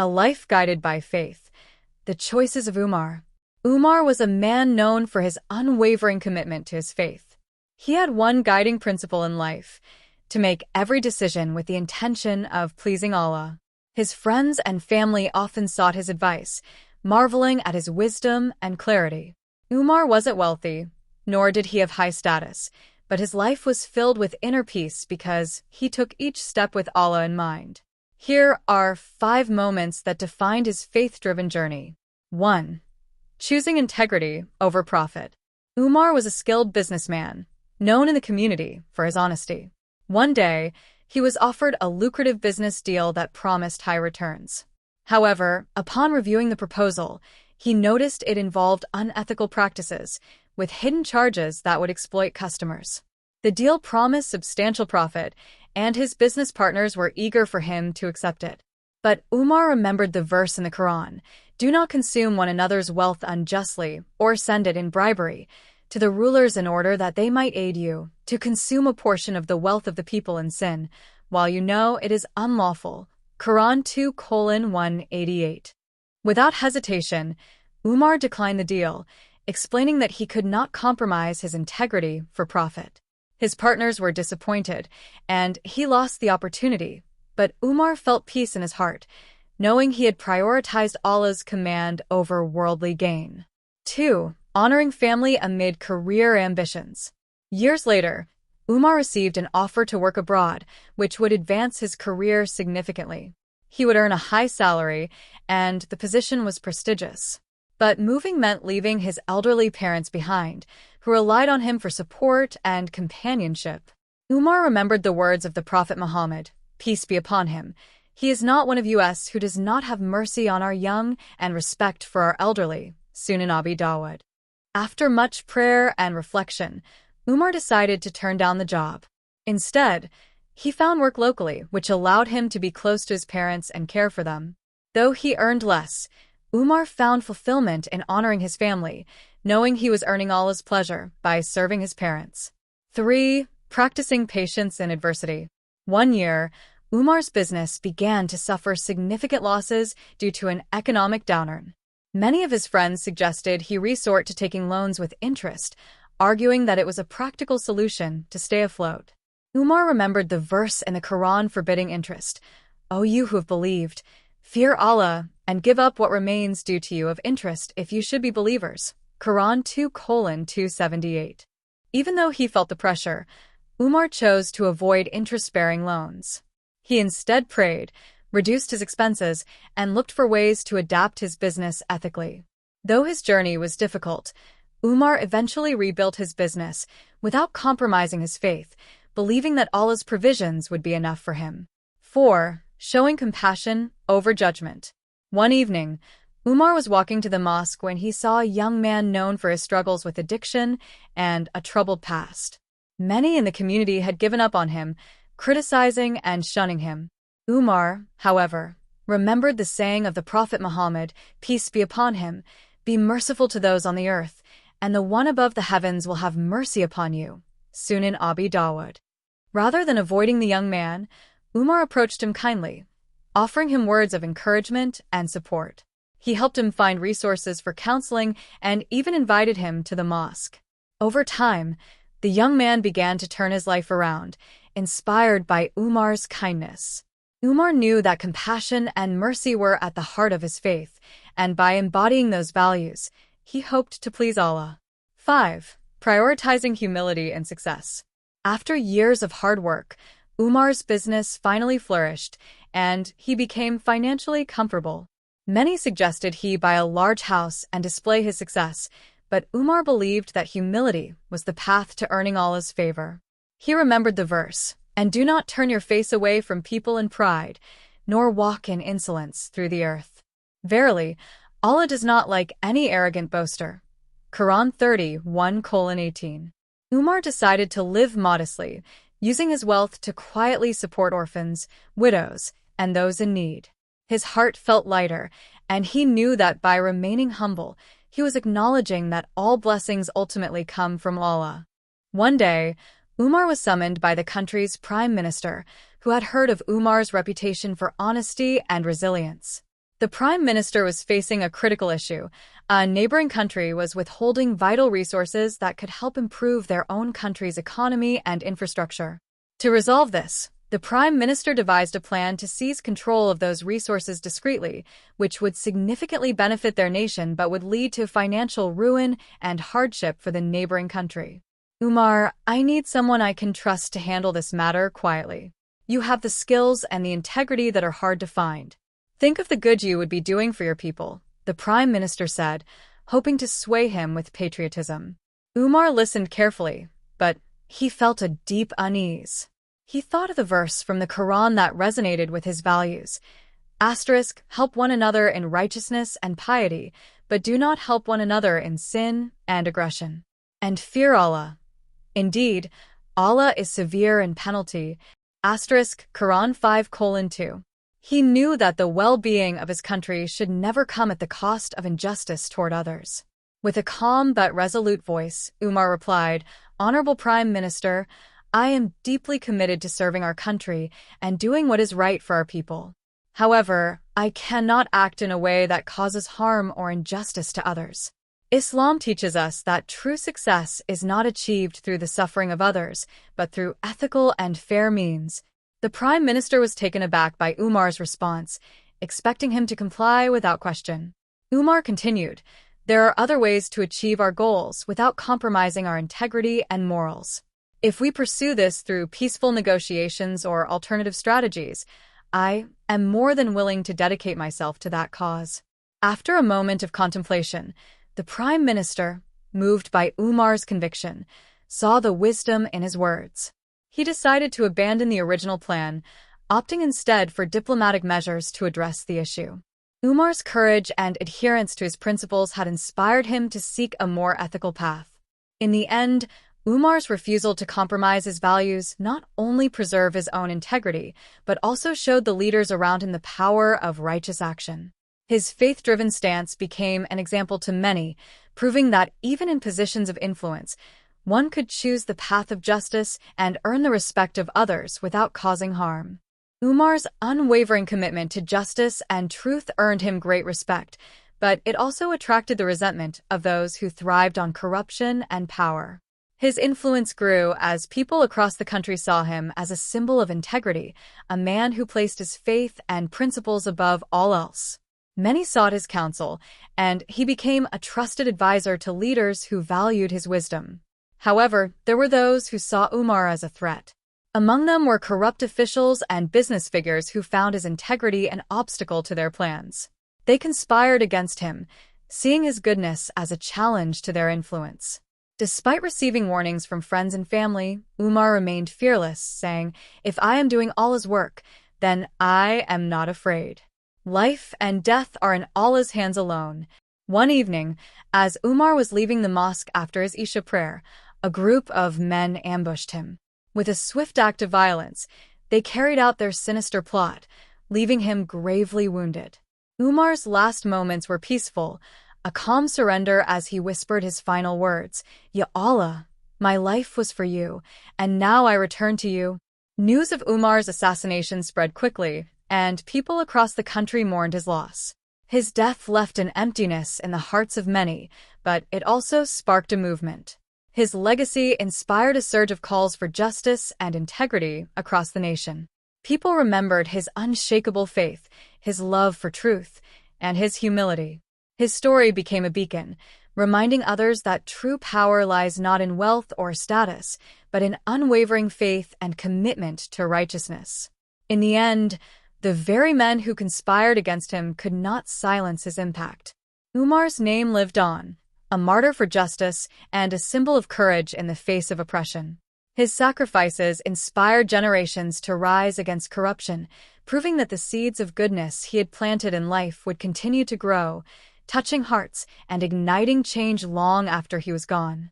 A life guided by faith. The choices of Umar. Umar was a man known for his unwavering commitment to his faith. He had one guiding principle in life: to make every decision with the intention of pleasing Allah. His friends and family often sought his advice, marveling at his wisdom and clarity. Umar wasn't wealthy, nor did he have high status, but his life was filled with inner peace because he took each step with Allah in mind. Here are 5 moments that defined his faith-driven journey. 1. Choosing integrity over profit. Umar was a skilled businessman, known in the community for his honesty. One day, he was offered a lucrative business deal that promised high returns. However, upon reviewing the proposal, he noticed it involved unethical practices, with hidden charges that would exploit customers. The deal promised substantial profit, and his business partners were eager for him to accept it. But Umar remembered the verse in the Quran, "Do not consume one another's wealth unjustly, or send it in bribery to the rulers in order that they might aid you to consume a portion of the wealth of the people in sin, while you know it is unlawful." Quran 2:188. Without hesitation, Umar declined the deal, explaining that he could not compromise his integrity for profit. His partners were disappointed, and he lost the opportunity, but Umar felt peace in his heart, knowing he had prioritized Allah's command over worldly gain. 2. Honoring family amid career ambitions. Years later, Umar received an offer to work abroad, which would advance his career significantly. He would earn a high salary, and the position was prestigious. But moving meant leaving his elderly parents behind, who relied on him for support and companionship. Umar remembered the words of the Prophet Muhammad, peace be upon him. "He is not one of us who does not have mercy on our young and respect for our elderly." Sunan Abi Dawud. After much prayer and reflection, Umar decided to turn down the job. Instead, he found work locally, which allowed him to be close to his parents and care for them. Though he earned less, Umar found fulfillment in honoring his family, knowing he was earning Allah's pleasure by serving his parents. 3. Practicing patience in adversity. One year, Umar's business began to suffer significant losses due to an economic downturn. Many of his friends suggested he resort to taking loans with interest, arguing that it was a practical solution to stay afloat. Umar remembered the verse in the Quran forbidding interest. "O you who have believed, fear Allah, and give up what remains due to you of interest if you should be believers." Quran 2:278. Even though he felt the pressure, Umar chose to avoid interest-bearing loans. He instead prayed, reduced his expenses, and looked for ways to adapt his business ethically. Though his journey was difficult, Umar eventually rebuilt his business without compromising his faith, believing that Allah's provisions would be enough for him. 4. Showing compassion over judgment. One evening, Umar was walking to the mosque when he saw a young man known for his struggles with addiction and a troubled past. Many in the community had given up on him, criticizing and shunning him. Umar, however, remembered the saying of the Prophet Muhammad, peace be upon him, "Be merciful to those on the earth, and the one above the heavens will have mercy upon you." Sunan Abi Dawud. Rather than avoiding the young man, Umar approached him kindly, offering him words of encouragement and support. He helped him find resources for counseling and even invited him to the mosque. Over time, the young man began to turn his life around, inspired by Umar's kindness. Umar knew that compassion and mercy were at the heart of his faith, and by embodying those values, he hoped to please Allah. 5. Prioritizing humility and success. After years of hard work, Umar's business finally flourished, and he became financially comfortable. Many suggested he buy a large house and display his success, but Umar believed that humility was the path to earning Allah's favor. He remembered the verse, "And do not turn your face away from people in pride, nor walk in insolence through the earth. Verily, Allah does not like any arrogant boaster." Quran 30:1:18. Umar decided to live modestly, using his wealth to quietly support orphans, widows, and those in need. His heart felt lighter, and he knew that by remaining humble, he was acknowledging that all blessings ultimately come from Allah. One day, Umar was summoned by the country's prime minister, who had heard of Umar's reputation for honesty and resilience. The prime minister was facing a critical issue. A neighboring country was withholding vital resources that could help improve their own country's economy and infrastructure. To resolve this, the prime minister devised a plan to seize control of those resources discreetly, which would significantly benefit their nation but would lead to financial ruin and hardship for the neighboring country. Umar, I need someone I can trust to handle this matter quietly. You have the skills and the integrity that are hard to find. Think of the good you would be doing for your people, the prime minister said, hoping to sway him with patriotism. Umar listened carefully, but he felt a deep unease. He thought of the verse from the Quran that resonated with his values. Help one another in righteousness and piety, but do not help one another in sin and aggression. And fear Allah. Indeed, Allah is severe in penalty. Quran 5:2. He knew that the well-being of his country should never come at the cost of injustice toward others. With a calm but resolute voice, Umar replied, "Honorable Prime Minister, I am deeply committed to serving our country and doing what is right for our people. However, I cannot act in a way that causes harm or injustice to others. Islam teaches us that true success is not achieved through the suffering of others, but through ethical and fair means." The prime minister was taken aback by Umar's response, expecting him to comply without question. Umar continued, "There are other ways to achieve our goals without compromising our integrity and morals. If we pursue this through peaceful negotiations or alternative strategies, I am more than willing to dedicate myself to that cause." After a moment of contemplation, the prime minister, moved by Umar's conviction, saw the wisdom in his words. He decided to abandon the original plan, opting instead for diplomatic measures to address the issue. Umar's courage and adherence to his principles had inspired him to seek a more ethical path. In the end, Umar's refusal to compromise his values not only preserved his own integrity, but also showed the leaders around him the power of righteous action. His faith-driven stance became an example to many, proving that even in positions of influence, one could choose the path of justice and earn the respect of others without causing harm. Umar's unwavering commitment to justice and truth earned him great respect, but it also attracted the resentment of those who thrived on corruption and power. His influence grew as people across the country saw him as a symbol of integrity, a man who placed his faith and principles above all else. Many sought his counsel, and he became a trusted advisor to leaders who valued his wisdom. However, there were those who saw Umar as a threat. Among them were corrupt officials and business figures who found his integrity an obstacle to their plans. They conspired against him, seeing his goodness as a challenge to their influence. Despite receiving warnings from friends and family, Umar remained fearless, saying, "If I am doing Allah's work, then I am not afraid. Life and death are in Allah's hands alone." One evening, as Umar was leaving the mosque after his Isha prayer, a group of men ambushed him. With a swift act of violence, they carried out their sinister plot, leaving him gravely wounded. Umar's last moments were peaceful, a calm surrender as he whispered his final words, "Ya Allah, my life was for you, and now I return to you." News of Umar's assassination spread quickly, and people across the country mourned his loss. His death left an emptiness in the hearts of many, but it also sparked a movement. His legacy inspired a surge of calls for justice and integrity across the nation. People remembered his unshakable faith, his love for truth, and his humility. His story became a beacon, reminding others that true power lies not in wealth or status, but in unwavering faith and commitment to righteousness. In the end, the very men who conspired against him could not silence his impact. Umar's name lived on, a martyr for justice and a symbol of courage in the face of oppression. His sacrifices inspired generations to rise against corruption, proving that the seeds of goodness he had planted in life would continue to grow, touching hearts and igniting change long after he was gone.